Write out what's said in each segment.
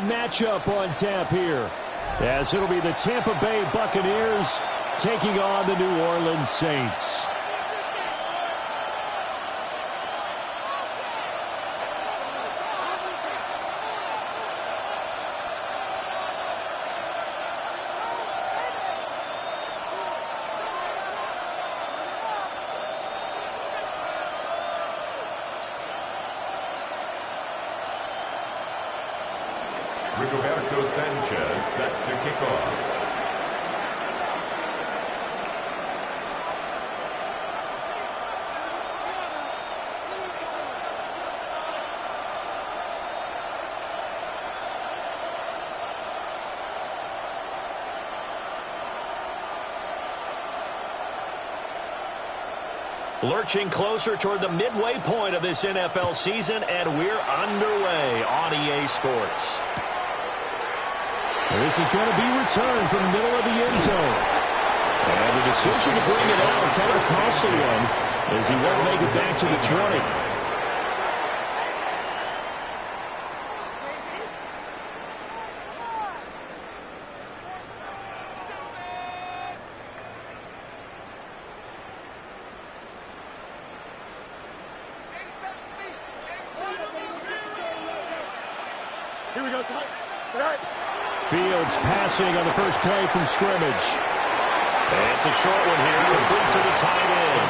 matchup on tap here, as it'll be the Tampa Bay Buccaneers taking on the New Orleans Saints. Rigoberto Sanchez set to kick off. Lurching closer toward the midway point of this NFL season, and we're underway on EA Sports. This is going to be returned from the middle of the end zone. And the decision to bring it out, kind of a costly one, as he won't make it back to the 20. Here we go, tonight. Fields passing on the first play from scrimmage. And it's a short one here, complete to the tight end.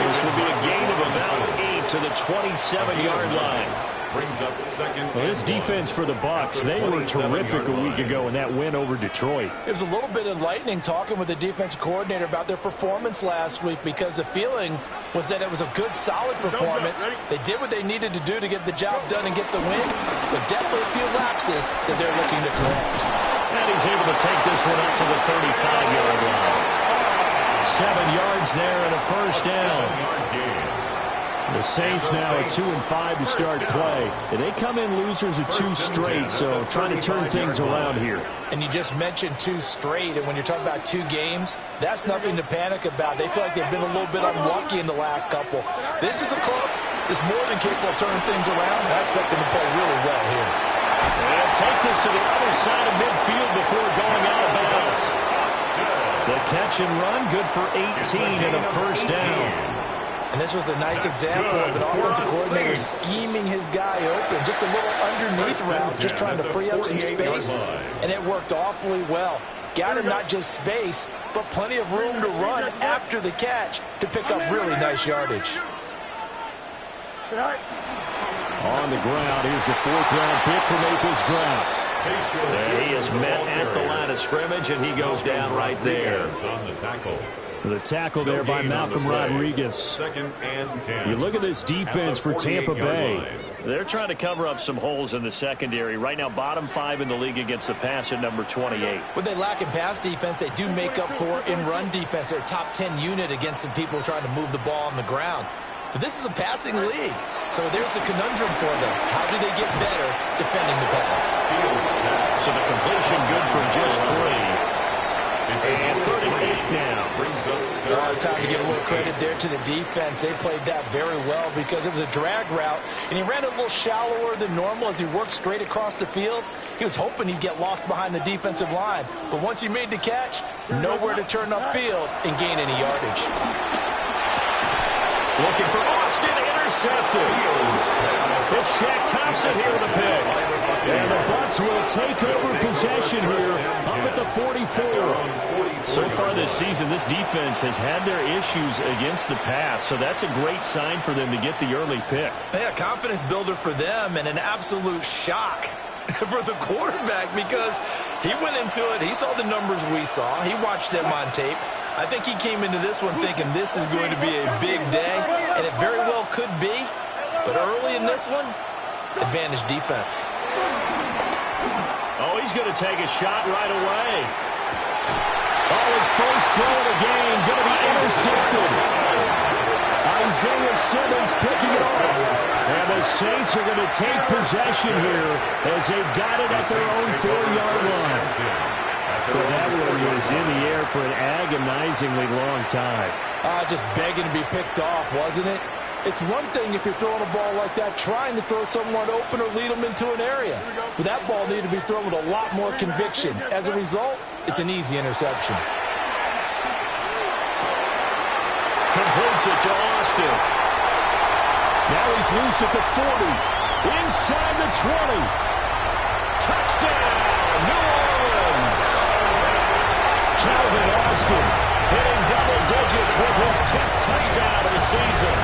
This will be a gain of about 8 to the 27-yard line. Brings up second. Well, this defense for the Bucs, they were terrific a week ago in that win over Detroit. It was a little bit enlightening talking with the defense coordinator about their performance last week, because the feeling was that it was a good, solid performance. They did what they needed to do to get the job done and get the win, but definitely a few lapses that they're looking to correct. And he's able to take this one up to the 35-yard line. 7 yards there and a first down. The Saints now at 2-5 to start play. And they come in losers of 2 straight, so trying to turn things around here. And you just mentioned 2 straight, and when you're talking about 2 games, that's nothing to panic about. They feel like they've been a little bit unlucky in the last couple. This is a club that's more than capable of turning things around. I expect them to play really well here. And take this to the other side of midfield before going out of bounds. The catch and run, good for 18 and a first down. And this was a nice example of an offensive coordinator scheming his guy open. Just a little underneath route, just trying to free up some space. And it worked awfully well. Got him not just space, but plenty of room to run after the catch to pick up really nice yardage. On the ground, here's the 4th-round pick from April's draft. And he is met at the line of scrimmage, and he goes down right there. On the tackle. The tackle there by Malcolm Rodriguez. 2nd and 10. You look at this defense for Tampa Bay. They're trying to cover up some holes in the secondary. Right now, bottom 5 in the league against the pass at number 28. What they lack in pass defense, they do make up for in run defense. They're a top 10 unit against the people trying to move the ball on the ground. But this is a passing league, so there's a conundrum for them. How do they get better defending the pass? So the completion good for just 3. And 38 now. Well, it's time to give a little credit there to the defense. They played that very well because it was a drag route, and he ran a little shallower than normal as he worked straight across the field. He was hoping he'd get lost behind the defensive line, but once he made the catch, nowhere to turn upfield and gain any yardage. Looking for Austin, intercepted. It's Shaq Thompson here with a pick. And the Bucs will take over possession here up at the 44. So far this season, this defense has had their issues against the pass, so that's a great sign for them to get the early pick. Yeah, confidence builder for them and an absolute shock for the quarterback because he went into it. He saw the numbers we saw. He watched them on tape. I think he came into this one thinking this is going to be a big day, and it very well could be. But early in this one, advantage defense. Oh, he's going to take a shot right away. Oh, his first throw of the game going to be intercepted. Isaiah Simmons picking it up. And the Saints are going to take possession here as they've got it at their own 4-yard line. But that one was in the air for an agonizingly long time. Just begging to be picked off, wasn't it? It's one thing if you're throwing a ball like that, trying to throw someone open or lead them into an area. But that ball needed to be thrown with a lot more conviction. As a result, it's an easy interception. Completes it to Austin. Now he's loose at the 40. Inside the 20. Touchdown, New Orleans. Calvin Austin hitting double digits with his 10th touchdown of the season.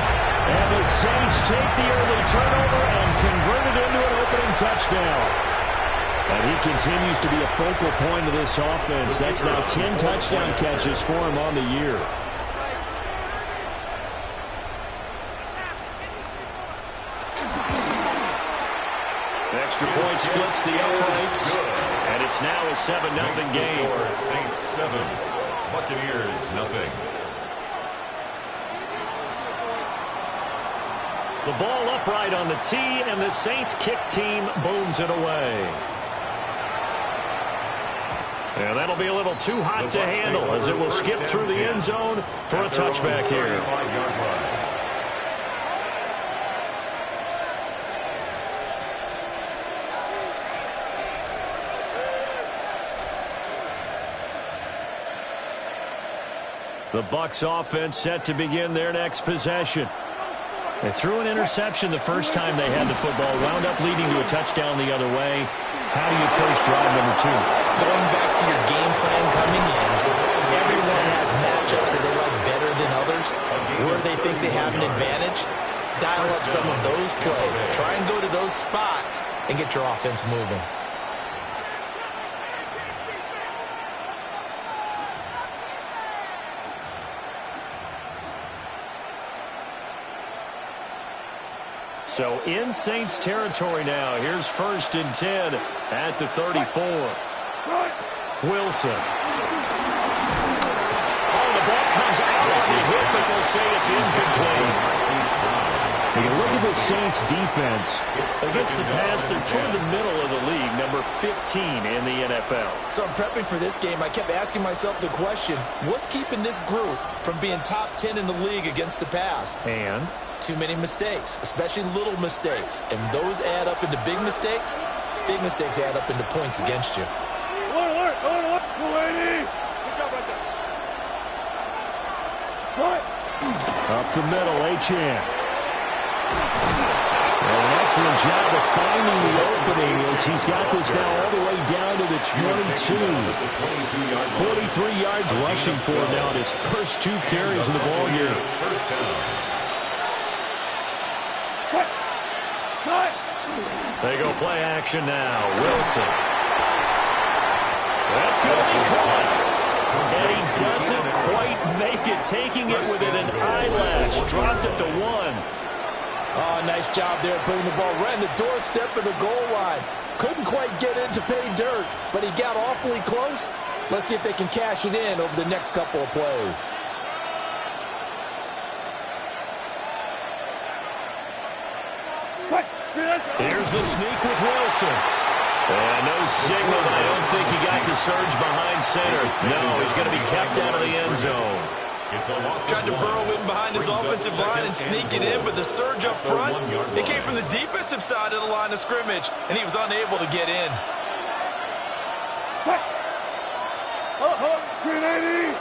And the Saints take the early turnover and convert it into an opening touchdown. And he continues to be a focal point of this offense. That's now 10 touchdown catches for him on the year. Extra point splits the uprights, and it's now a 7-0 game. Saints 7, Buccaneers 0. The ball upright on the tee, and the Saints kick team booms it away. And that'll be a little too hot to handle as it will skip through the end zone for a touchback here. The Bucs offense set to begin their next possession. They threw an interception the first time they had the football, wound up leading to a touchdown the other way. How do you approach drive number 2? Going back to your game plan coming in, everyone has matchups that they like better than others. Where they think they have an advantage, dial up some of those plays. Try and go to those spots and get your offense moving. So in Saints territory now. Here's 1st and 10 at the 34. Wilson. Oh, the ball comes out on the hit, but they'll say it's incomplete. When you look at the Saints defense against the pass, they're toward the middle of the league, number 15 in the NFL. So I'm prepping for this game. I kept asking myself the question, what's keeping this group from being top 10 in the league against the pass? And too many mistakes, especially little mistakes. And those add up into big mistakes. Big mistakes add up into points against you. Alert! 280! Good job right there. What? Up the middle, Achane. And an excellent job of finding the opening as he's got this now all the way down to the 22. 43 yards rushing for him now in his first 2 carries of the ball game. First down. They go play action now. Wilson. That's going to be caught. And he doesn't quite make it, taking it within an eyelash. Dropped it to 1. Oh, nice job there putting the ball right in the doorstep of the goal line. Couldn't quite get in to pay dirt, but he got awfully close. Let's see if they can cash it in over the next couple of plays. Here's the sneak with Wilson. And no signal, but I don't think he got the surge behind center. No, he's going to be kept out of the end zone. Tried to burrow in behind his offensive line and sneak it in, but the surge up front, it came from the defensive side of the line of scrimmage, and he was unable to get in. 380!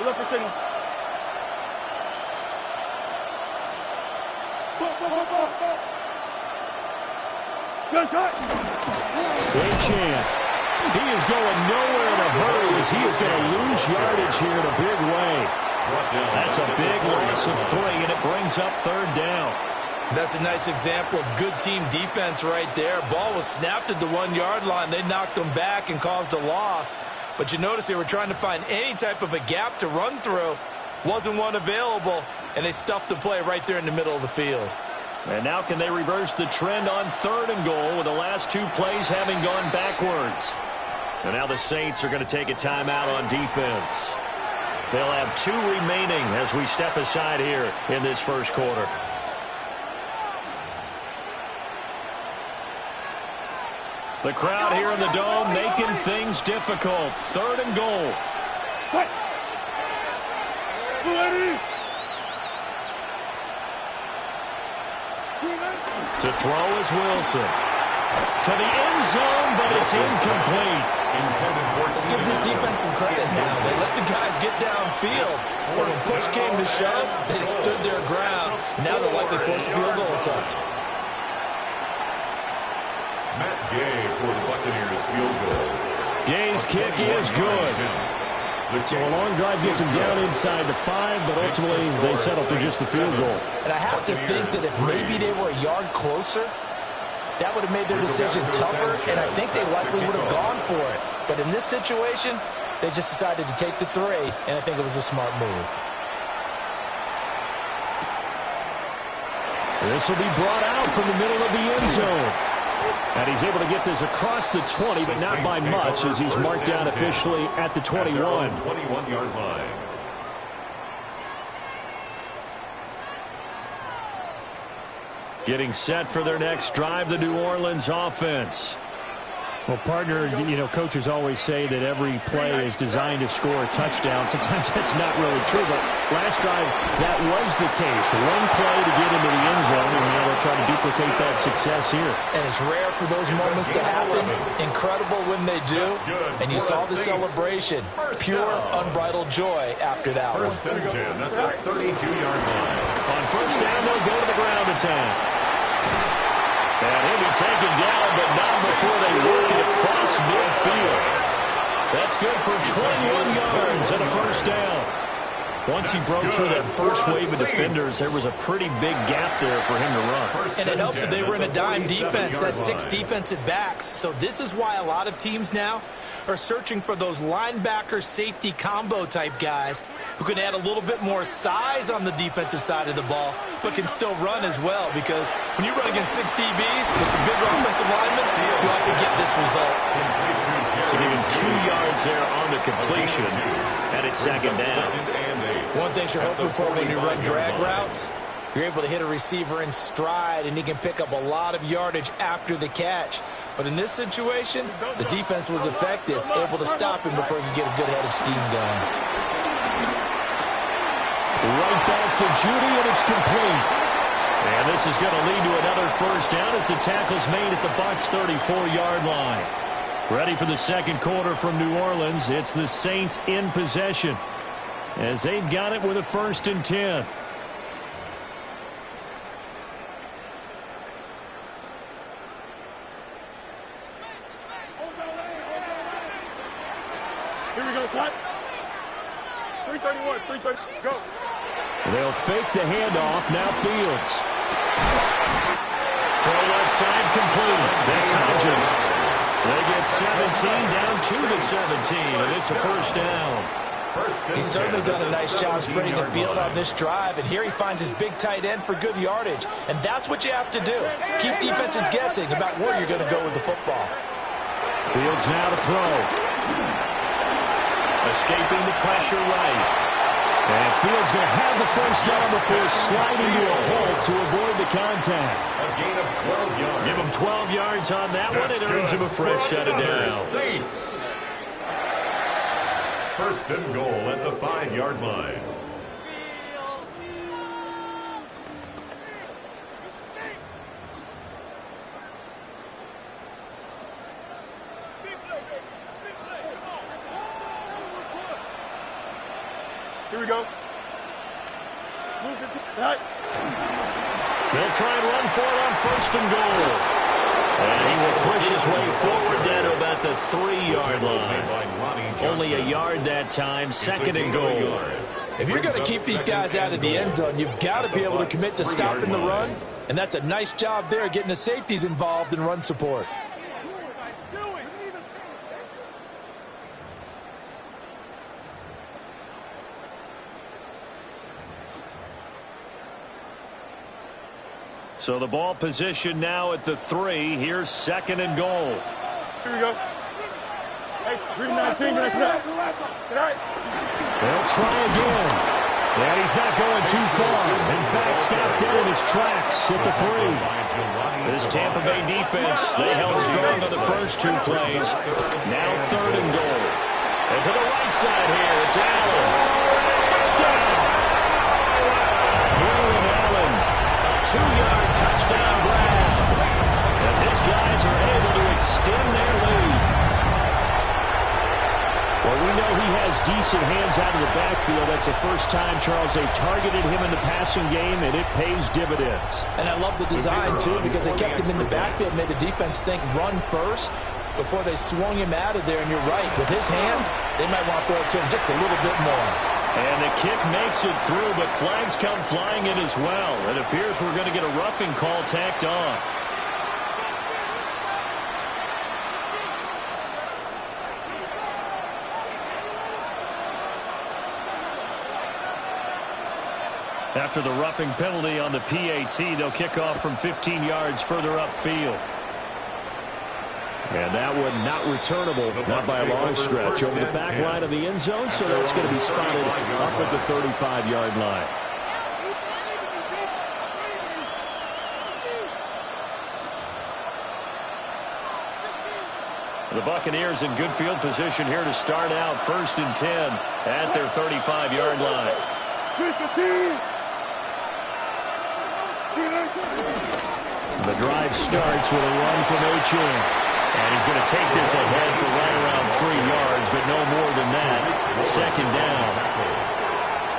Look for signals. Good shot! Achane. He is going nowhere in a hurry as he is going to lose yardage here in a big way. That's a big loss of 3, and it brings up 3rd down. That's a nice example of good team defense right there. Ball was snapped at the 1-yard line. They knocked him back and caused a loss. But you notice they were trying to find any type of a gap to run through. Wasn't one available, and they stuffed the play right there in the middle of the field. And now can they reverse the trend on 3rd and goal with the last 2 plays having gone backwards? And now the Saints are going to take a timeout on defense. They'll have 2 remaining as we step aside here in this first quarter. The crowd here in the Dome making things difficult. 3rd and goal. To throw is Wilson. To the end zone, but it's incomplete. Let's give this defense some credit now. They let the guys get downfield. But when push came to shove, they stood their ground. Now they'll likely force a field goal attempt. Matt Gay for the Buccaneers field goal. Gay's kick is good. So a long drive gets him down inside the 5, but ultimately they settle for just the field goal. And I have to think that if maybe they were a yard closer, that would have made their decision tougher, and I think they likely would have gone for it. But in this situation, they just decided to take the 3, and I think it was a smart move. This will be brought out from the middle of the end zone. And he's able to get this across the 20, but not by much, as he's marked down officially at the 21. 21-yard line. Getting set for their next drive, the New Orleans offense. Well, partner, you know, coaches always say that every play is designed to score a touchdown. Sometimes that's not really true, but last drive, that was the case. One play to get into the end zone, and now they'll try to duplicate that success here. And it's rare for those moments to happen. Incredible when they do. And you saw the celebration. Pure, unbridled joy after that one. First and 10 at the 32-yard line. On first down, they'll go to the ground attack. And he'll be taken down, but not before they work it across midfield. That's good for 21 yards and a first down. Once he broke through that first wave of defenders, there was a pretty big gap there for him to run. And it helps that they were in a dime defense. That's 6 defensive backs. So this is why a lot of teams now are searching for those linebacker safety combo type guys who can add a little bit more size on the defensive side of the ball, but can still run as well, because when you run against 6 DBs, it's a bigger offensive lineman, you have to get this result. So even 2 yards there on the completion, and it's second down. One thing you're hoping for when you run drag routes, you're able to hit a receiver in stride, and he can pick up a lot of yardage after the catch. But in this situation, the defense was effective, able to stop him before he could get a good head of steam going. Right back to Judy, and it's complete. And this is going to lead to another first down as the tackle's made at the Bucs' 34-yard line. Ready for the second quarter from New Orleans. It's the Saints in possession, as they've got it with a 1st and 10. Here we go, son. 331, 330, go. They'll fake the handoff. Now Fields. Throw left side complete. That's Hodges. They get 17 down to the 17, and it's a first down. He's certainly done a nice job spreading the field on this drive, and here he finds his big tight end for good yardage. And that's what you have to do. Keep defenses guessing about where you're going to go with the football. Fields now to throw. Escaping the pressure right. And Fields going to have the first down before sliding to a halt to avoid the contact. A gain of 12 yards. Give him 12 yards on that one. It earns him a fresh set of downs. Saints. First and goal at the 5-yard line. Here we go. Right. They'll try and run for it on 1st and goal. And he will push his way forward down to about the 3-yard line. Only a yard that time, 2nd and goal. If you're going to keep these guys out of the end zone, you've got to be able to commit to stopping the run. And that's a nice job there, getting the safeties involved in run support. So the ball position now at the 3. Here's 2nd and goal. Here we go. Hey, 319, get out. They'll try again. And he's not going too far. In fact, stopped dead in his tracks at the 3. This Tampa Bay defense, they held strong on the first 2 plays. Now 3rd and goal. And to the right side here, it's Allen. touchdown. Braylon Allen, a 2-yard touchdown grab as his guys are able to extend their lead. Well, we know he has decent hands out of the backfield. That's the first time, Charles, they targeted him in the passing game, and it pays dividends. And I love the design, too, because they kept him in the backfield, made the defense think run first before they swung him out of there. And you're right, with his hands, they might want to throw it to him just a little bit more. And the kick makes it through, but flags come flying in as well. It appears we're going to get a roughing call tacked on. After the roughing penalty on the PAT, they'll kick off from 15 yards further upfield. And that one not returnable, not by a long stretch, over the back line of the end zone, so that's going to be spotted up at the 35-yard line. The Buccaneers in good field position here to start out 1st and 10 at their 35-yard line. The drive starts with a run from Achane. And he's going to take this ahead for right around 3 yards, but no more than that. 2nd down.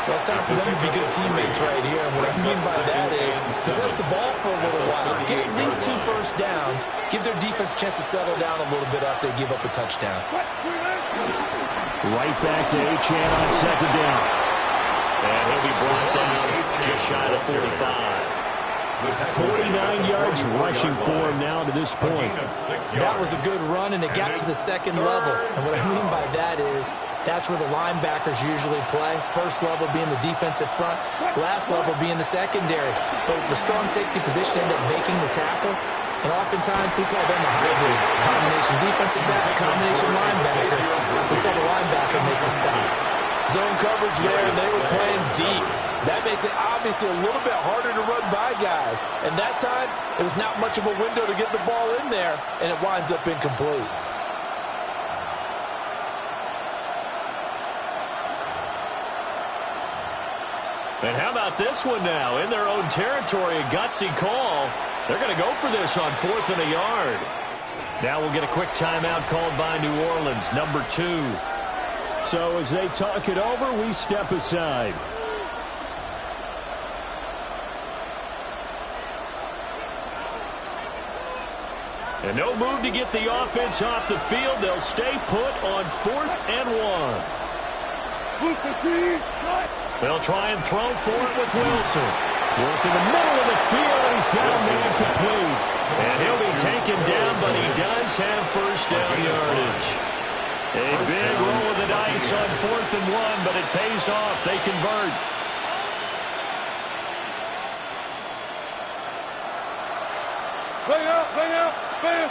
Well, it's time for them to be good teammates right here. And what I mean by that is possess the ball for a little while, get at least 2 first downs, give their defense a chance to settle down a little bit after they give up a touchdown. Right back to Achane on 2nd down. And he'll be brought down just shy of 45. 49 yards rushing for him now to this point. That was a good run, and it got to the 2nd level. And what I mean by that is that's where the linebackers usually play. First level being the defensive front, last level being the secondary. But the strong safety position ended up making the tackle. And oftentimes we call them a hybrid. Combination defensive back, combination linebacker. We saw the linebacker make the stop. Zone coverage there, and they were playing deep. That makes it obviously a little bit harder to run by guys. And that time, it was not much of a window to get the ball in there, and it winds up incomplete. And how about this one now? In their own territory, a gutsy call. They're going to go for this on 4th and a yard. Now we'll get a quick timeout called by New Orleans, number 2. So as they talk it over, we step aside. And no move to get the offense off the field. They'll stay put on 4th and 1. They'll try and throw for it with Wilson. Work in the middle of the field, and he's got a man complete. And he'll be taken down, but he does have first down yardage. A big roll of the dice on 4th and 1, but it pays off. They convert. Bring out, bring out. Now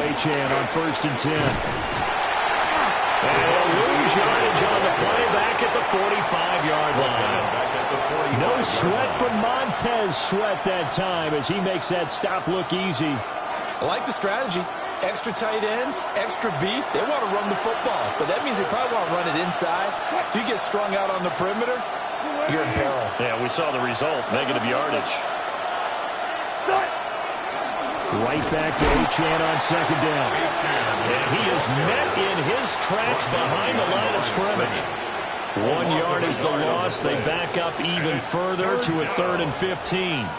Achane on 1st and 10. And he'll lose yardage on the play back at the 45-yard line. No sweat from Montez Sweat that time as he makes that stop look easy. I like the strategy. Extra tight ends, extra beef. They want to run the football, but that means they probably want to run it inside. If you get strung out on the perimeter, you're in peril. Yeah, we saw the result, negative yardage. Right back to Achane on 2nd down. And he is met in his tracks behind the line of scrimmage. 1 yard is the loss. They back up even further to a 3rd and 15.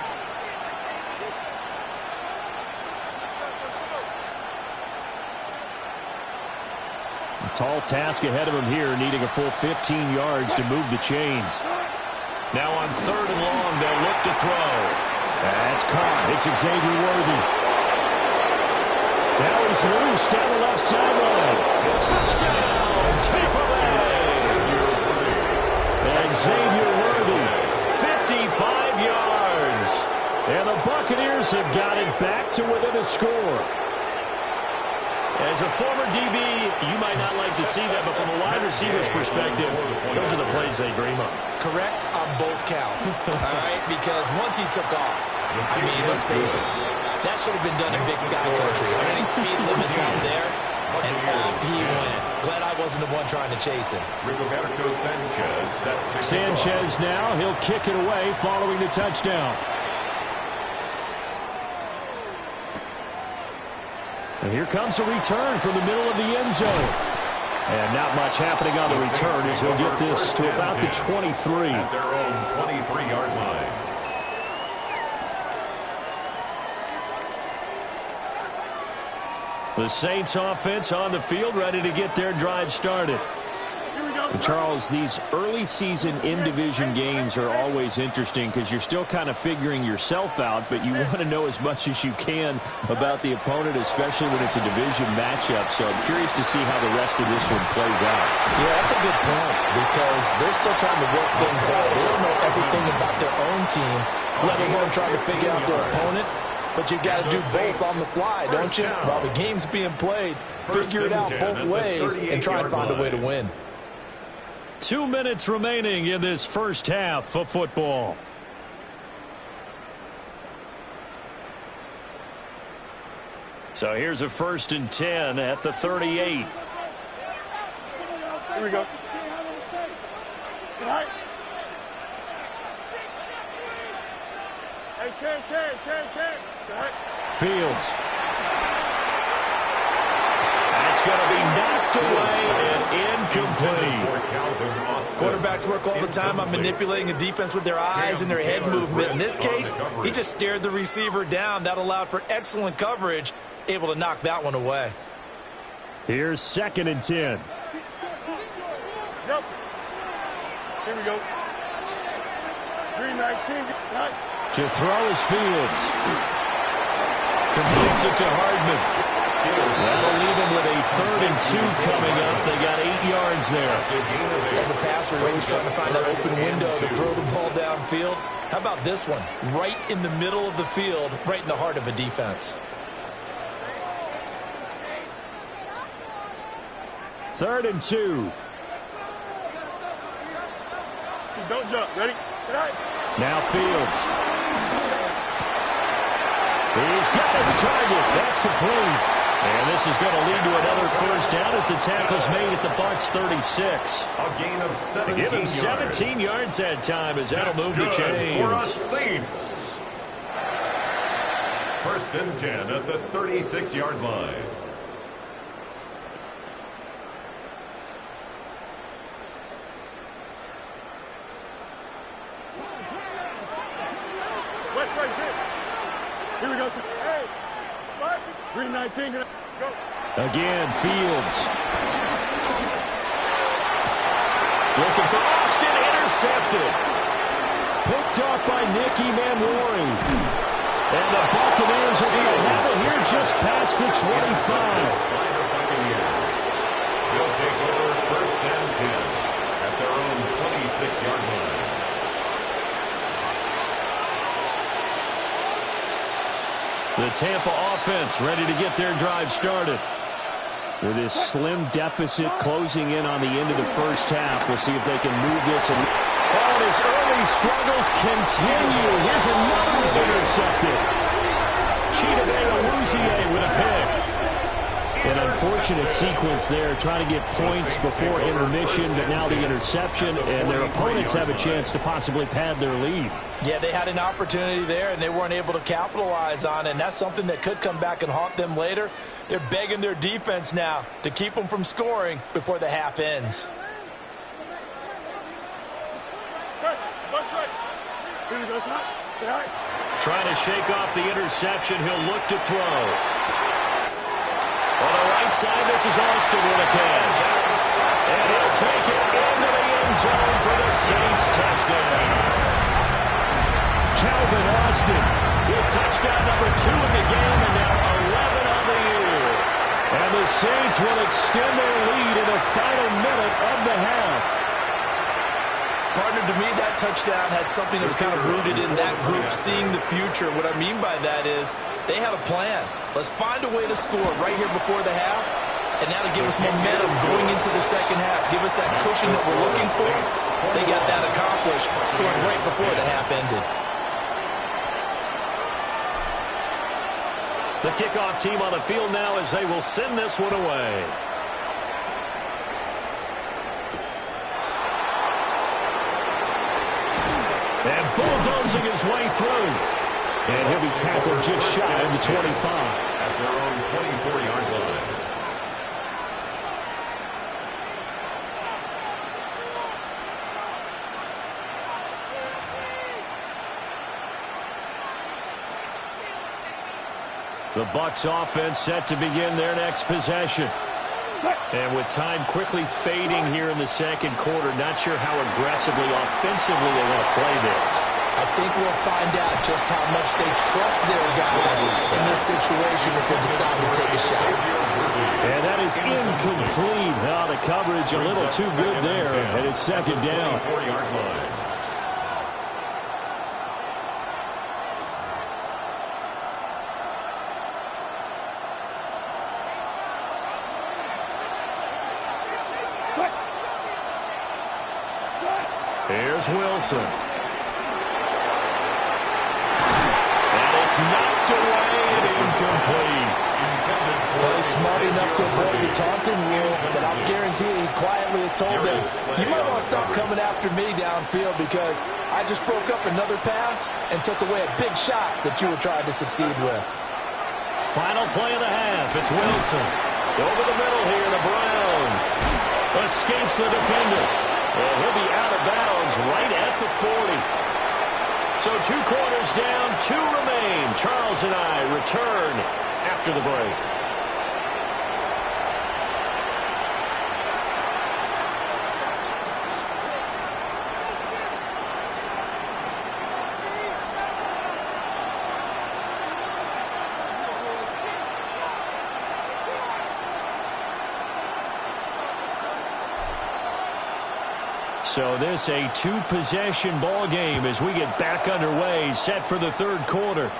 A tall task ahead of him here, needing a full 15 yards to move the chains. Now on 3rd and long, they'll look to throw. That's caught. It's Xavier Worthy. Now he's loose down the left sideline. Touchdown, Tampa Bay. And Xavier Worthy, 55 yards. And the Buccaneers have got it back to within a score. As a former DB, you might not like to see that, but from a wide receiver's perspective, those are the plays they dream of. Correct on both counts, all right? Because once he took off, I mean, let's face it, that should have been done in Big Sky Country. Are any speed limits out there? And off he went. Glad I wasn't the one trying to chase him. Rigoberto Sanchez set to Sanchez now, he'll kick it away following the touchdown. And here comes a return from the middle of the end zone. And not much happening on the return as he'll get this to about the 23. At their own 23-yard line. The Saints offense on the field, ready to get their drive started. Charles, these early season in-division games are always interesting because you're still kind of figuring yourself out, but you want to know as much as you can about the opponent, especially when it's a division matchup. So I'm curious to see how the rest of this one plays out. Yeah, that's a good point because they're still trying to work things out. They don't know everything about their own team, let alone trying to figure out their opponent. But you've got to do both on the fly, don't you? While the game's being played, figure it out both ways and try and find a way to win. 2 minutes remaining in this first half of football. So here's a 1st and 10 at the 38. Here we go. Hey, Ken. Fields. That's going to be knocked away and incomplete. Quarterbacks work all the time on manipulating a defense with their eyes and their head movement. In this case, he just stared the receiver down. That allowed for excellent coverage, able to knock that one away. Here's 2nd and 10. Yep. Here we go. 319. To throw is Fields. Completes it to Hardman. That'll leave him with a 3rd and 2 coming up. They got 8 yards there. As a passer, you're always trying to find that open window to throw the ball downfield. How about this one? Right in the middle of the field, right in the heart of a defense. 3rd and 2. Don't jump. Ready? Now Fields. He's got his target. That's complete. And this is going to lead to another 1st down as the tackle's made at the Bucs 36. A gain of 17 Give him yards. 17 yards that time as that'll That's move the good chains. for us Saints. 1st and 10 at the 36-yard line. West right here. Here we go. Hey, 319. Go. Again, Fields. Looking for Austin, intercepted. Picked off by Nicky Manwari. And the Buccaneers are going to have it here just past the 25. They'll take over 1st and 10 at their own 26-yard line. The Tampa offense ready to get their drive started. With this slim deficit closing in on the end of the first half, we'll see if they can move this. And his early struggles continue. Here's another one intercepted. Chidobe Awuzie with a pick. An unfortunate sequence there, trying to get points before intermission, but now the interception, and their opponents have a chance to possibly pad their lead. Yeah, they had an opportunity there, and they weren't able to capitalize on it, and that's something that could come back and haunt them later. They're begging their defense now to keep them from scoring before the half ends. Trying to shake off the interception, he'll look to throw. On the right side, this is Austin with a catch. And he'll take it into the end zone for the Saints touchdown. Calvin Austin with touchdown number 2 in the game, and now 11 on the year. And the Saints will extend their lead in the final minute of the half. Partner, to me, that touchdown had something that was kind of rooted in that group seeing the future. What I mean by that is they had a plan. Let's find a way to score right here before the half, and that'll give us momentum going into the second half. Give us that cushion that we're looking for. They got that accomplished, scoring right before the half ended. The kickoff team on the field now as they will send this one away. And bulldozing his way through. And he'll be tackled just shy of the 25. At their own 24-yard line. The Bucs offense set to begin their next possession. And with time quickly fading here in the second quarter, not sure how aggressively, offensively they want to play this. I think we'll find out just how much they trust their guys in this situation if they decide to take a shot. And that is incomplete. Now the coverage a little too good there, and it's second down. 24-yard line. Here's Wilson. And it's knocked away and incomplete. Well, he's smart enough to avoid the taunting rule, but I'll guarantee he quietly has told them, you might want to stop coming after me downfield because I just broke up another pass and took away a big shot that you were trying to succeed with. Final play of the half. It's Wilson. Over the middle here to Brown. Escapes the defender. And he'll be out of bounds right at the 40. So 2 quarters down, 2 remain. Charles and I return after the break. So this a 2-possession ball game as we get back underway, set for the third quarter.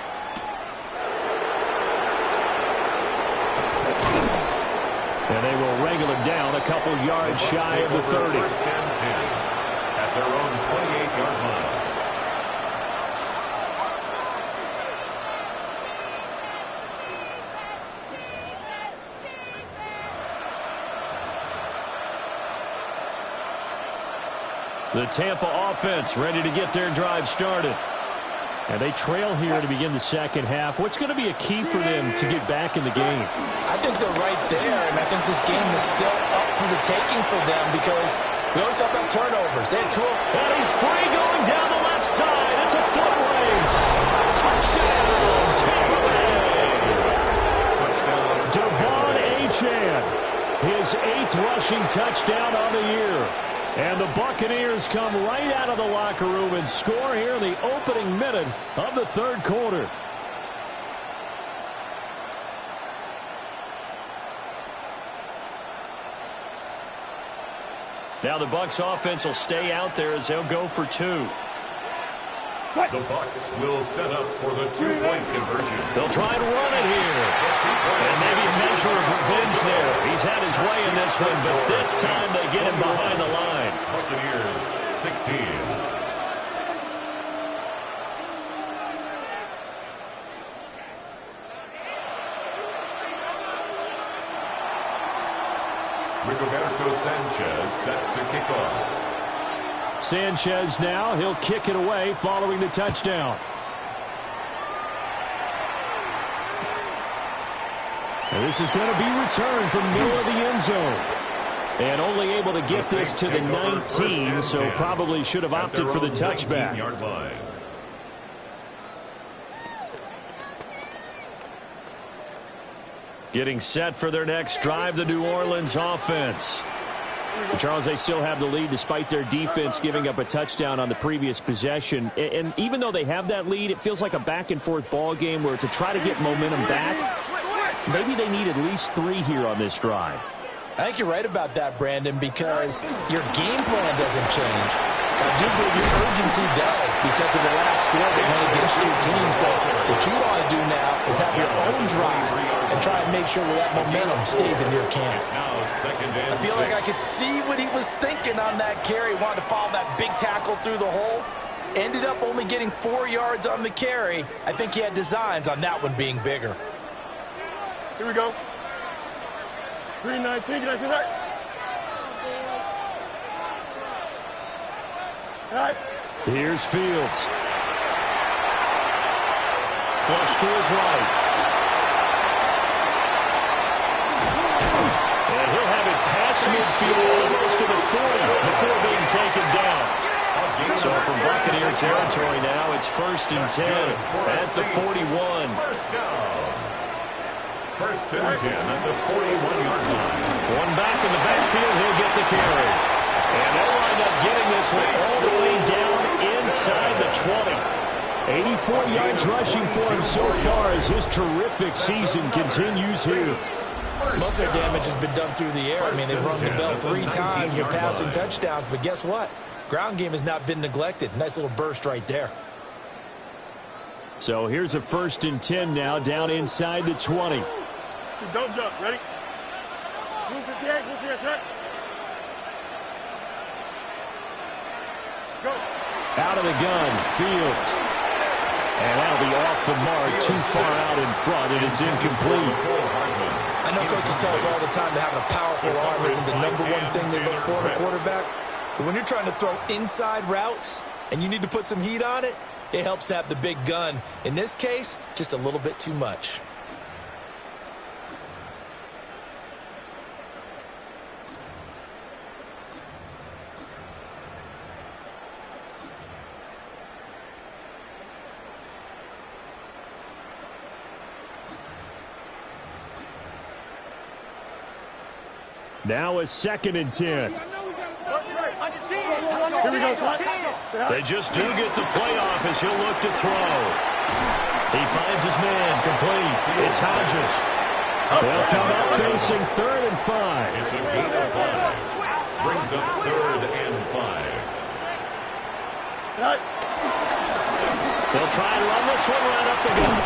And they will wrangle him down a couple yards shy of the 30. First and 10 at their own 28-yard line. The Tampa offense ready to get their drive started. And they trail here to begin the second half. What's going to be a key for them to get back in the game? I think they're right there, and I think this game is still up for the taking for them because they always have about turnovers. They had 2. And he's free going down the left side. It's a foot race. Touchdown, Tampa Bay. Devon Achane, his 8th rushing touchdown on the year. And the Buccaneers come right out of the locker room and score here in the opening minute of the third quarter. Now the Bucs offense will stay out there as they'll go for 2. The Bucs will set up for the 2-point conversion. They'll try and run it here. And maybe a measure of revenge there. He's had his way in this one, but this time they get him behind the line. Buccaneers 16. Rigoberto Sanchez set to kick off. Sanchez now, he'll kick it away following the touchdown. And this is going to be returned from middle of the end zone. And only able to get this to the 19, so probably should have opted for the touchback. Getting set for their next drive, the New Orleans offense. Charles, they still have the lead despite their defense giving up a touchdown on the previous possession. And even though they have that lead, it feels like a back-and-forth ball game where to try to get momentum back, maybe they need at least 3 here on this drive. I think you're right about that, Brandon, because your game plan doesn't change. I do believe your urgency does because of the last score that went against your team. So what you want to do now is have your own drive and try and make sure that momentum stays in your camp. I feel like I could see what he was thinking on that carry. Wanted to follow that big tackle through the hole. Ended up only getting 4 yards on the carry. I think he had designs on that one being bigger. Here we go. 319, can I see that? All right. Here's Fields. Flush to his right. And he'll have it past midfield almost to the 40 before being taken down. So from Buccaneer territory now, it's 1st and 10 at the 41. First down. 1st and 10 at the 41-yard line. One back in the backfield, he'll get the carry. And they'll wind up getting this one all the way down inside the 20. 84 yards rushing for him so far as his terrific season continues here. Most of their damage has been done through the air. I mean, they've rung the bell 3 times with passing touchdowns, but guess what? Ground game has not been neglected. Nice little burst right there. So here's a 1st and 10 now down inside the 20. Don't jump. Ready? Move 58. Move 58. Right. Go. Out of the gun, Fields. And that'll be off the mark, too far out in front, and it's incomplete. I know coaches tell us all the time that having a powerful arm isn't the #1 thing they look for in a quarterback. But when you're trying to throw inside routes and you need to put some heat on it, it helps have the big gun. In this case, just a little bit too much. Now a 2nd and 10. Here we go, son. They just do get the playoff as he'll look to throw. He finds his man, complete. It's Hodges. They'll come up facing 3rd and 5. It's a gain of 5. Brings up 3rd and 5. Right. They'll try and run this one right up the gut.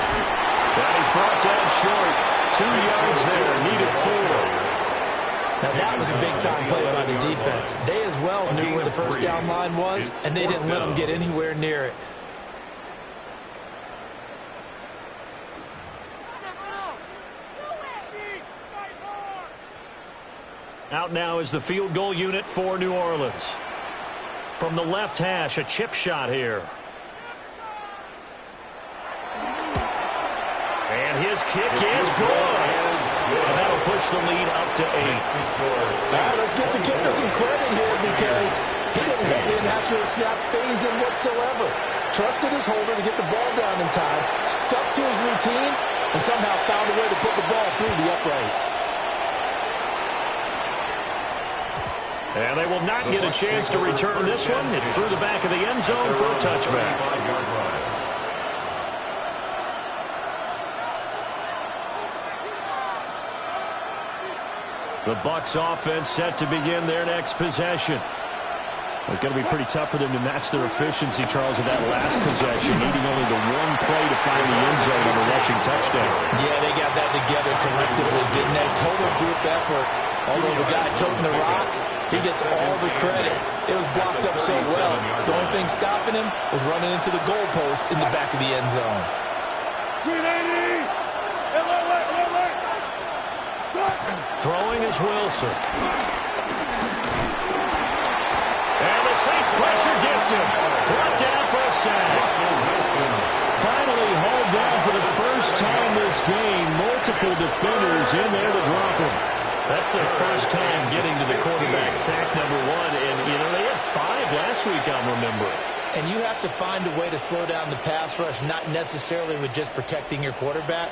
That is brought down short. 2 yards there, needed 4. Now, that was a big-time play by the defense. They as well knew where the first down line was, and they didn't let them get anywhere near it. Out now is the field goal unit for New Orleans. From the left hash, a chip shot here. And his kick is good. And that'll push the lead up to 8. Let's give the kicker some credit here because he didn't have the inaccurate snap phase in whatsoever. Trusted his holder to get the ball down in time, stuck to his routine, and somehow found a way to put the ball through the uprights. And they will not get a chance to return this one. It's through the back of the end zone for a touchback. The Bucs offense set to begin their next possession. It's going to be pretty tough for them to match their efficiency, Charles, with that last possession, needing only the one play to find the end zone on a rushing touchdown. Yeah, they got that together collectively, didn't they? Total group effort. Although the guy toting the rock, he gets all the credit. It was blocked up so well. The only thing stopping him was running into the goalpost in the back of the end zone. 380. Throwing is Wilson. And the Saints pressure gets him. Brought down for a sack. Finally hauled down for the first time this game. Multiple defenders in there to drop him. That's their first time getting to the quarterback, sack number 1. And, you know, they had 5 last week, I'm remembering. And you have to find a way to slow down the pass rush, not necessarily with just protecting your quarterback,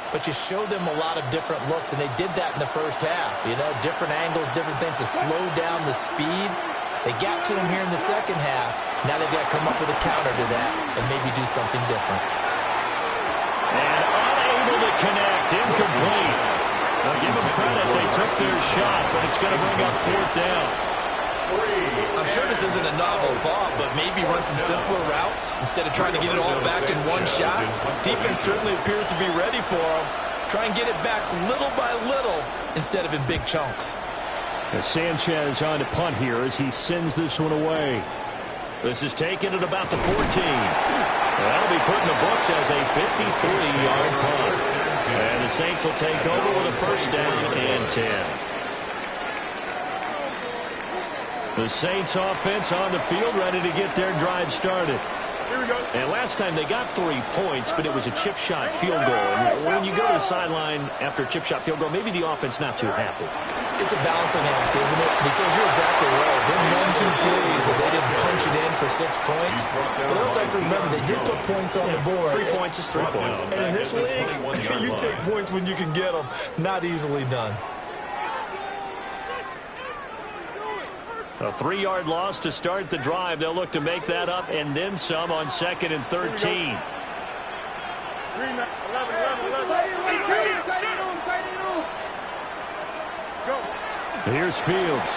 but you show them a lot of different looks, and they did that in the first half. You know, different angles, different things to slow down the speed. They got to him here in the second half. Now they've got to come up with a counter to that and maybe do something different. And unable to connect, incomplete. Now give them credit, they took their shot, but it's going to bring up 4th down. I'm sure this isn't a novel thought, but maybe run some simpler routes instead of trying to get it all back in one shot. Defense certainly appears to be ready for them. Try and get it back little by little instead of in big chunks. As Sanchez on to punt here as he sends this one away. This is taken at about the 14. That'll be put in the books as a 53-yard punt. And the Saints will take over with a first down and 10. The Saints offense on the field, ready to get their drive started. Here we go. And last time they got 3 points, but it was a chip shot field goal. And when you go to the sideline after a chip shot field goal, maybe the offense not too happy. It's a balancing act, isn't it? Because you're exactly right. They're 1-2 pleased that they didn't punch it in for 6 points. But they also have to remember they did put points on the board. 3 points is 3 points. And in this league, you take points when you can get them. Not easily done. A 3-yard loss to start the drive. They'll look to make that up and then some on 2nd and 13. 11. Go. Here's Fields.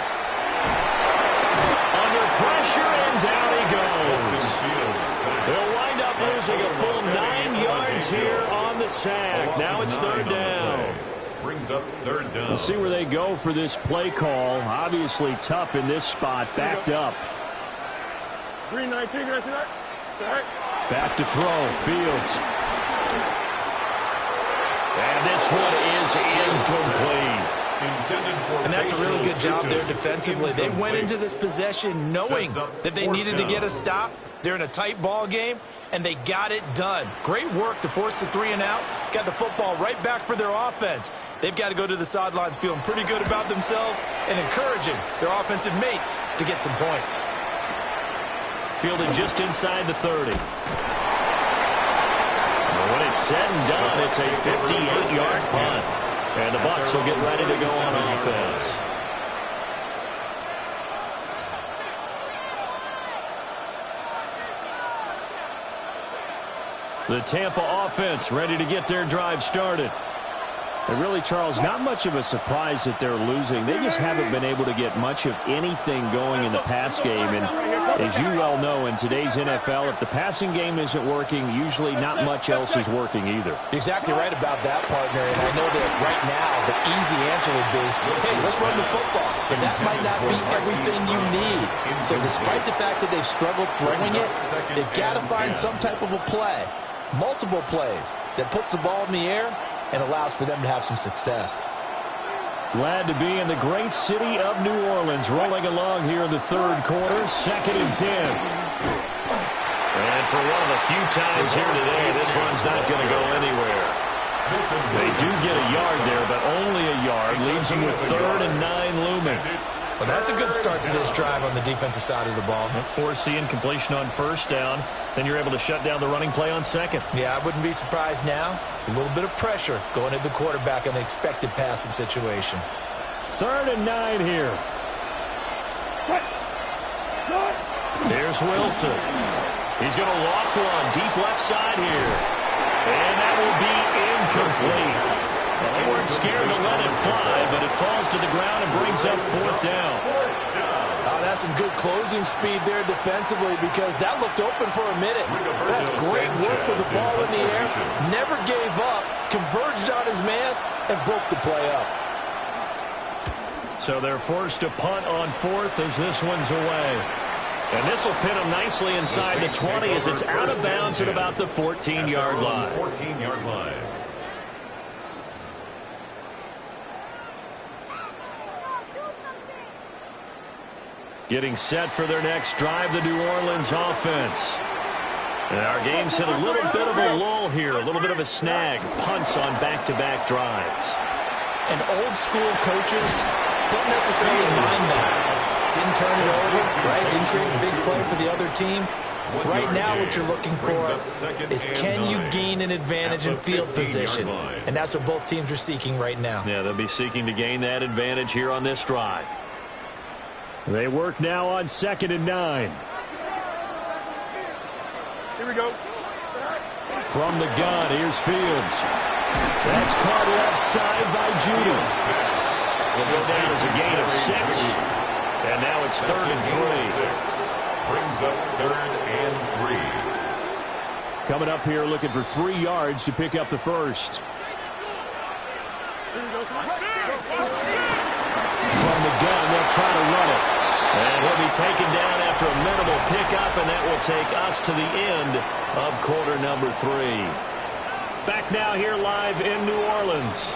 Under pressure, and down he goes. They'll wind up losing a full 9 yards here on the sack. Now it's 3rd down. Brings up 3rd down. We'll see where they go for this play call. Obviously tough in this spot, backed up. Green 19, can I see that? Sack. Back to throw, Fields. And this one is incomplete. And that's a really good job there defensively. They went into this possession knowing that they needed to get a stop. They're in a tight ball game, and they got it done. Great work to force the 3 and out. Got the football right back for their offense. They've got to go to the sidelines feeling pretty good about themselves and encouraging their offensive mates to get some points. Fielded just inside the 30. When it's said and done, it's a 58-yard punt. And the Bucs will get ready to go on offense. The Tampa offense ready to get their drive started. And really, Charles, not much of a surprise that they're losing. They just haven't been able to get much of anything going in the pass game. And as you well know, in today's NFL, if the passing game isn't working, usually not much else is working either. You're exactly right about that, partner. And I know that right now the easy answer would be, hey, let's run the football. But that might not be everything you need. So despite the fact that they've struggled throwing it, they've got to find some type of a play, multiple plays, that puts the ball in the air and allows for them to have some success. Glad to be in the great city of New Orleans, rolling along here in the 3rd quarter, 2nd and 10. And for one of the few times here today, this run's not going to go anywhere. They do get a yard there, but only a yard. Leaves them with 3rd and 9 looming. Well, that's a good start to this drive on the defensive side of the ball. Foreseeing completion on 1st down. Then you're able to shut down the running play on 2nd. Yeah, I wouldn't be surprised now. A little bit of pressure going at the quarterback in the expected passing situation. 3rd and 9 here. Here's Wilson. He's going to loft one deep left side here. And that will be incomplete. Well, they weren't scared to let it fly, but it falls to the ground and brings up 4th down. Oh, that's some good closing speed there defensively because that looked open for a minute. That's great work with the ball in the air. Never gave up, converged on his man, and broke the play up. So they're forced to punt on 4th as this one's away. And this will pin them nicely inside the 20 as it's out of bounds at about the 14-yard line. 14-yard line. Getting set for their next drive, the New Orleans offense. And our game's hit a little bit of a lull here, a little bit of a snag. Punts on back-to-back drives. And old-school coaches don't necessarily mind that. Didn't turn it over, right? Didn't create a big play for the other team. Right now what you're looking for is can you gain an advantage in field position? And that's what both teams are seeking right now. Yeah, they'll be seeking to gain that advantage here on this drive. They work now on 2nd and 9. Here we go. From the gun, here's Fields. That's caught left side by Judy. Will go down as a gain of 6. And now it's 3rd and 3. Brings up 3rd and 3. Coming up here looking for 3 yards to pick up the first. Here we go. From the gun, they'll try to run it. And he'll be taken down after a minimal pickup, and that will take us to the end of quarter number 3. Back now here live in New Orleans.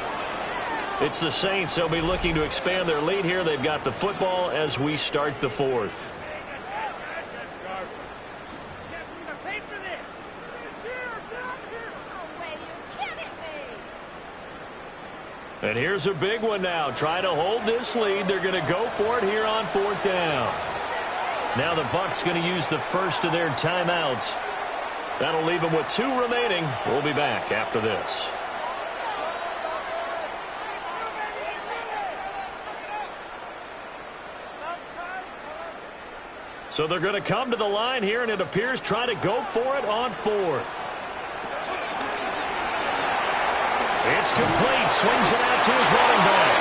It's the Saints. They'll be looking to expand their lead here. They've got the football as we start the fourth. And here's a big one now. Trying to hold this lead. They're going to go for it here on fourth down. Now the Bucs going to use the first of their timeouts. That'll leave them with 2 remaining. We'll be back after this. So they're going to come to the line here, and it appears trying to go for it on fourth. It's complete. Swings it out to his running back.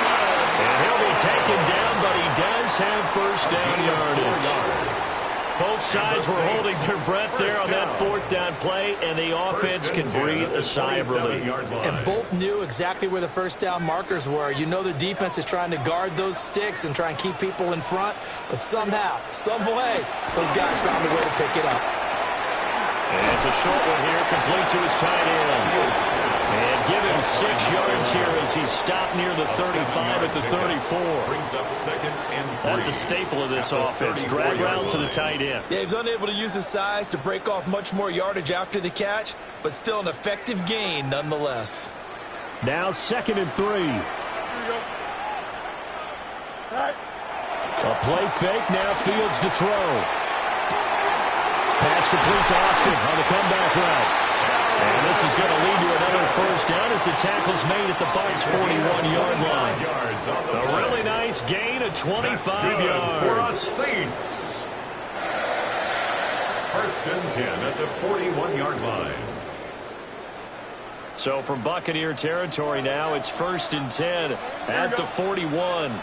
And he'll be taken down, but he does have first down yardage. Both sides were holding their breath there on that fourth down play, and the offense can breathe a sigh of relief. And both knew exactly where the first down markers were. You know the defense is trying to guard those sticks and try and keep people in front, but somehow, some way, those guys found a way to pick it up. And it's a short one here, complete to his tight end. And give him 6 yards here as he's stopped near the 35 at the 34. Brings up 2nd and 3. That's a staple of this offense. Drag route to the tight end. Yeah, he was unable to use his size to break off much more yardage after the catch, but still an effective gain nonetheless. Now 2nd and 3. A play fake. Now Fields to throw. Pass complete to Austin on the comeback route. And this is going to lead to another first down as the tackle's made at the Bucs' 41-yard line. A really nice gain of 25 yards. For us Saints. 1st and 10 at the 41-yard line. So from Buccaneer territory now, it's 1st and 10 at the 41. Now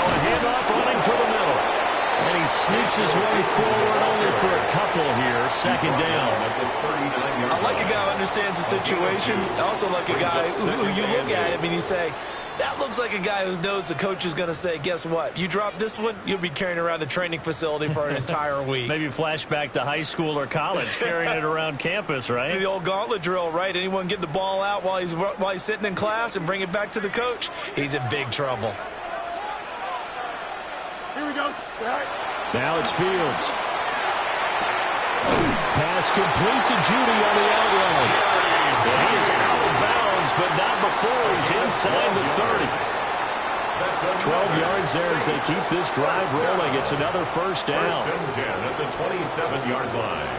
a handoff running for the middle. And he sneaks his way forward only for a couple here. 2nd down. I like a guy who understands the situation. I also like a guy who you look at him and you say, that looks like a guy who knows the coach is going to say, guess what? You drop this one, you'll be carrying around the training facility for an entire week. Maybe flashback to high school or college, carrying it around campus, right? The old gauntlet drill, right? Anyone get the ball out while he's sitting in class and bring it back to the coach, he's in big trouble. Here we go. Now it's Fields. Pass complete to Judy on the outrun. And he is out of bounds, but not before he's inside the 30. 12 yards there as they keep this drive rolling. It's another first down. 1st and 10 at the 27-yard line.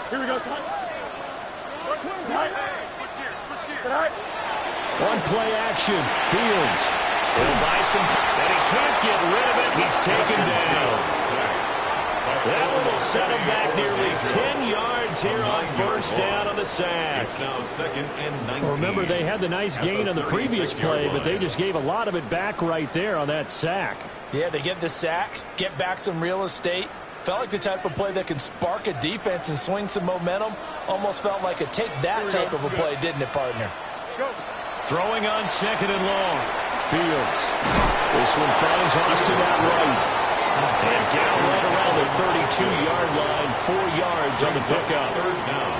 Here we go, son. One play action. Fields. He'll buy some time, and he can't get rid of it. He's taken down. That one will set him back nearly 10 yards here on first down on the sack. It's now 2nd and 19. Well, remember, they had the nice gain on the previous play, but they just gave a lot of it back right there on that sack. Yeah, they get the sack, get back some real estate. Felt like the type of play that can spark a defense and swing some momentum. Almost felt like a take-that type of a play, didn't it, partner? Throwing on 2nd and long. Fields. This one finds Austin out right. And down right around the 32-yard line. 4 yards on the pickup. 3rd down.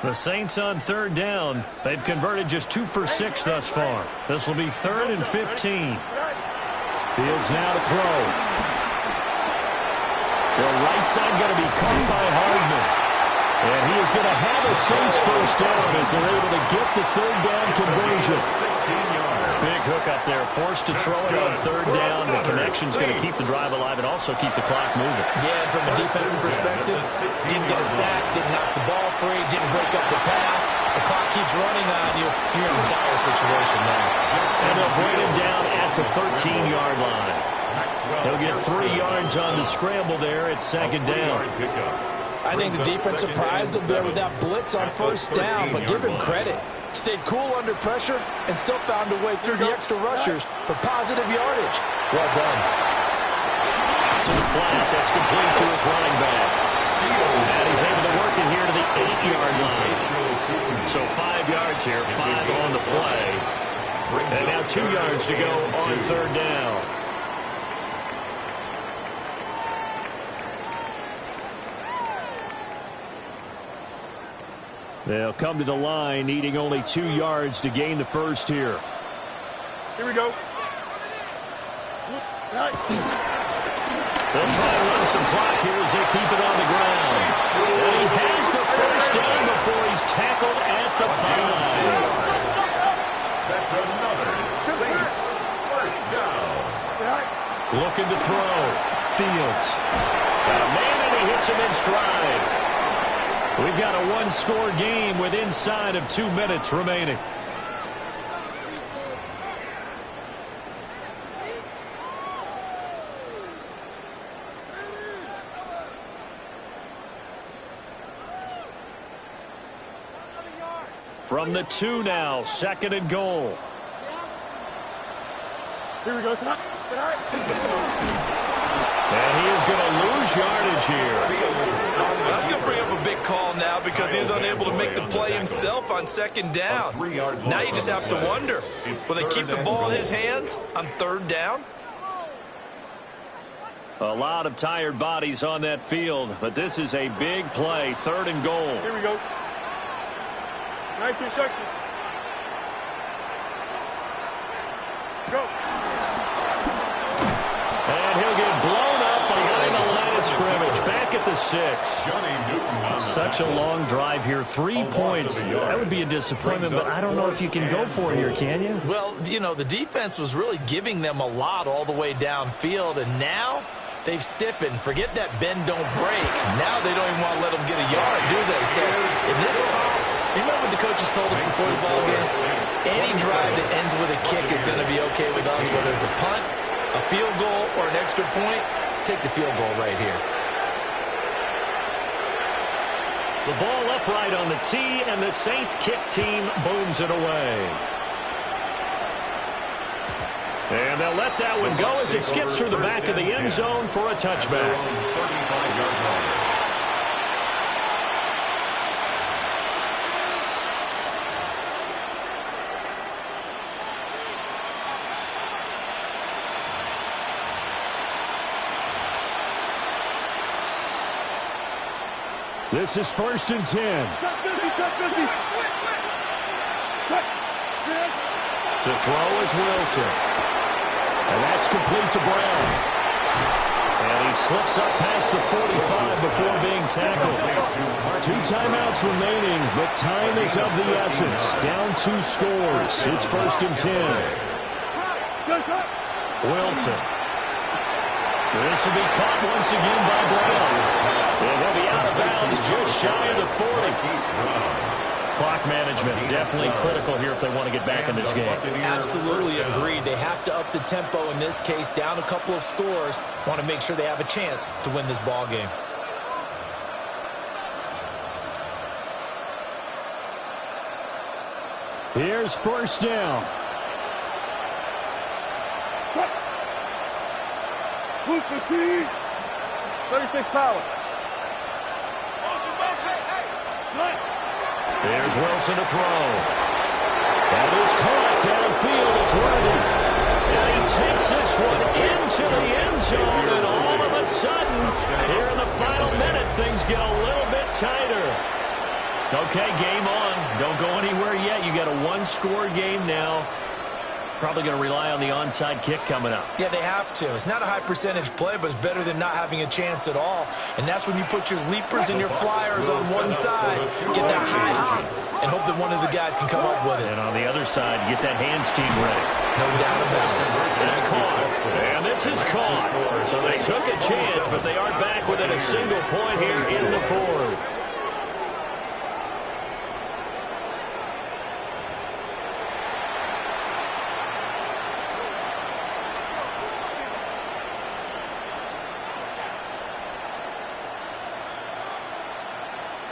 The Saints on 3rd down. They've converted just 2 for 6 thus far. This will be 3rd and 15. Fields now to throw. The right side going to be caught by Hardman. And he is going to have a Saints first down as they're able to get the 3rd down conversion. 16 yards. Big hook up there, forced to throw it on 3rd down. The connection's going to keep the drive alive and also keep the clock moving. Yeah, and from a defensive perspective, didn't get a sack, didn't knock the ball free, didn't break up the pass. The clock keeps running on you. You're in a dire situation now. And they'll bring him down at the 13-yard line. He'll get 3 yards on the scramble there at 2nd down. I think the defense surprised him there with that blitz on first down, but give him credit. Stayed cool under pressure and still found a way through the extra rushers for positive yardage. Well done. To the flat, that's complete to his running back. And he's able to work yards here, 5 on the play. And now 2 yards to go on third down. They'll come to the line, needing only 2 yards to gain the first here. Here we go. Right. They'll try and run some clock here as they keep it on the ground. And he has the first down before he's tackled at the 5. That's another Saints first down. Looking to throw. Fields. Got a man and he hits him in stride. We've got a one-score game with inside of 2 minutes remaining. From the 2 now, 2nd and goal. Here we go. Sit up. Sit up. And he is going to lose yardage here. That's going to bring up a big call now because he is unable to make the play himself on 2nd down. Now you just have to wonder, will they keep the ball in his hands on 3rd down? A lot of tired bodies on that field, but this is a big play, 3rd and goal. Here we go. 19 instruction. Go. And he'll get blown up behind the line of scrimmage. Back at the 6. Such a long drive here. 3 points. That would be a disappointment, but I don't know if you can go for it here, can you? Well, you know, the defense was really giving them a lot all the way downfield, and now they've stiffened. Forget that bend, don't break. Now they don't even want to let them get a yard, do they? So in this spot, remember what the coaches told us before the ball game? Any drive that ends with a kick is going to be okay with us, whether it's a punt, a field goal, or an extra point. Take the field goal right here. The ball upright on the tee, and the Saints kick team booms it away. And they'll let that one go as it skips through the back of the end zone for a touchback. This is 1st and 10. To throw is Wilson. And that's complete to Brown. And he slips up past the 45 before being tackled. 2 timeouts remaining, but time is of the essence. Down 2 scores. It's 1st and 10. Wilson. This will be caught once again by Brown. And he'll be out of bounds just shy of the 40. Clock management definitely critical here if they want to get back in this game. Absolutely agreed. They have to up the tempo in this case, down a couple of scores. Want to make sure they have a chance to win this ball game. Here's 1st down. Move 15. 36 power. There's Wilson to throw. That is caught downfield. It's Worthy. And he takes this one into the end zone, and all of a sudden, here in the final minute, things get a little bit tighter. Okay, game on. Don't go anywhere yet. You got a one-score game now. Probably going to rely on the onside kick coming up. Yeah, they have to. It's not a high percentage play, but it's better than not having a chance at all. And that's when you put your leapers and your flyers on one side, get that high hop, and hope that one of the guys can come up with it. And on the other side, get that hands team ready. No doubt about it. It's caught. And this is caught. So they took a chance, but they are back within a single point here in the 4th.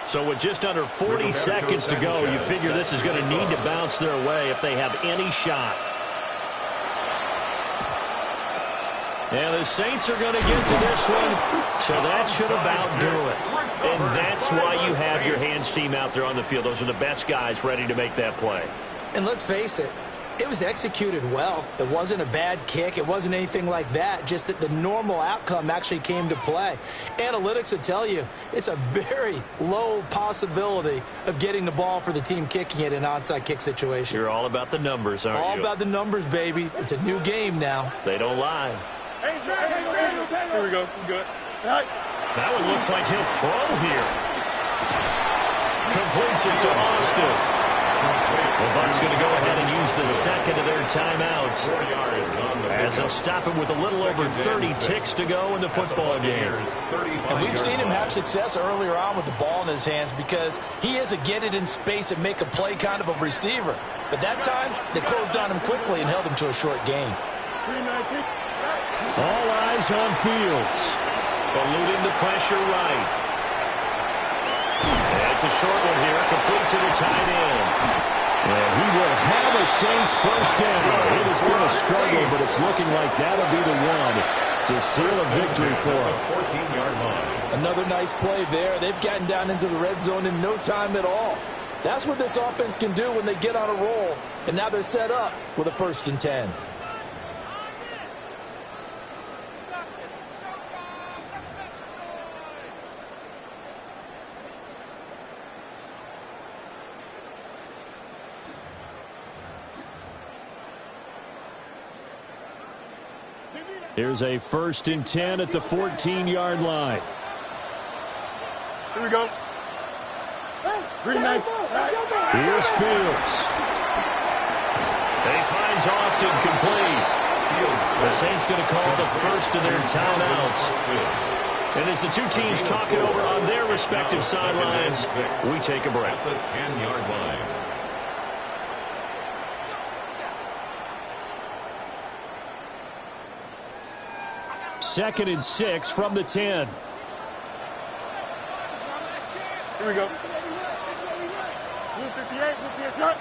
So with just under 40 seconds to go, you figure this is going to need to bounce their way if they have any shot. And the Saints are going to get to this one, so that should about do it. And that's why you have your hands team out there on the field. Those are the best guys ready to make that play. And let's face it, it was executed well. It wasn't a bad kick. It wasn't anything like that, just that the normal outcome actually came to play. Analytics will tell you it's a very low possibility of getting the ball for the team kicking it in an onside kick situation. You're all about the numbers, aren't you? All about the numbers, baby. It's a new game now. They don't lie. Here we go. Good. That one looks like he'll throw here. Completes it to Austin. The Bucs going to go ahead and use the second of their timeouts, as they'll stop him with a little over 30 ticks to go in the football game. And we've seen him have success earlier on with the ball in his hands because he is a get it in space and make a play kind of a receiver. But that time, they closed on him quickly and held him to a short gain. All eyes on Fields. Eluding the pressure right. That's a short one here, complete to the tight end. And he will have a Saints first down. It has been a struggle, but it's looking like that'll be the one to seal a victory for him. 14-yard line. Another nice play there. They've gotten down into the red zone in no time at all. That's what this offense can do when they get on a roll. And now they're set up with a 1st and 10. Here's a 1st and 10 at the 14-yard line. Here we go. Green knife. Here's Fields. He finds Austin complete. The Saints going to call the first of their timeouts. And as the two teams talk it over on their respective sidelines, we take a break. At the 10-yard line. Second and 6 from the 10. Here we go. Blue 58, blue 58, shot.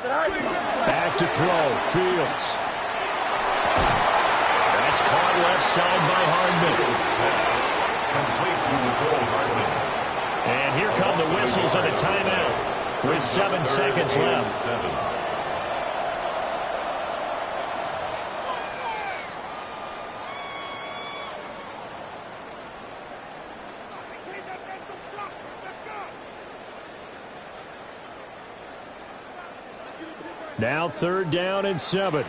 Back to throw. Fields. That's caught left side by Hardman. Complete to Nicole Hardman. And here come the whistles of a timeout with 7 seconds left. 7. Now 3rd down and 7.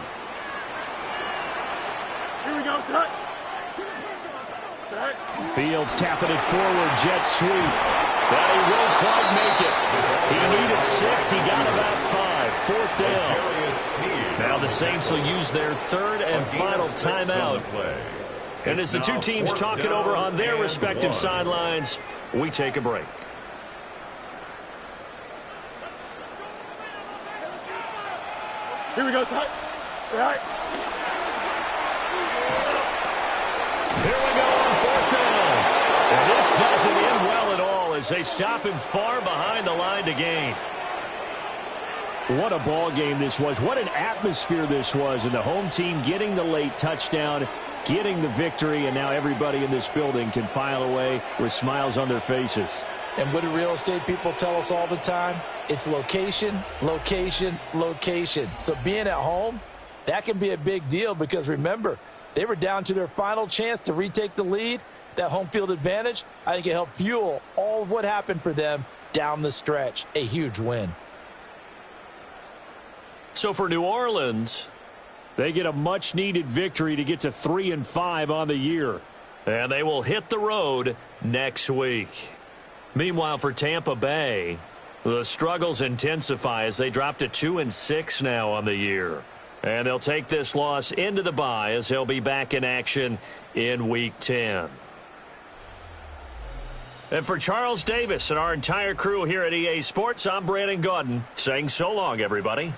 Here we go, set. Fields tapping it forward, jet sweep. But he won't quite make it. He needed 6, he got about 5. 4th down. Now the Saints will use their 3rd and final timeout. And as the two teams talk it over on their respective sidelines, we take a break. Here we go, set. Right. Here we go on 4th down. And this doesn't end well at all as they stop him far behind the line to gain. What a ball game this was. What an atmosphere this was. And the home team getting the late touchdown, getting the victory, and now everybody in this building can file away with smiles on their faces. And what do real estate people tell us all the time? It's location, location, location. So being at home, that can be a big deal because remember, they were down to their final chance to retake the lead. That home field advantage, I think it helped fuel all of what happened for them down the stretch. A huge win. So for New Orleans, they get a much-needed victory to get to 3-5 on the year. And they will hit the road next week. Meanwhile, for Tampa Bay, the struggles intensify as they drop to 2-6 now on the year. And they'll take this loss into the bye as they'll be back in action in Week 10. And for Charles Davis and our entire crew here at EA Sports, I'm Brandon Gaudin saying so long, everybody.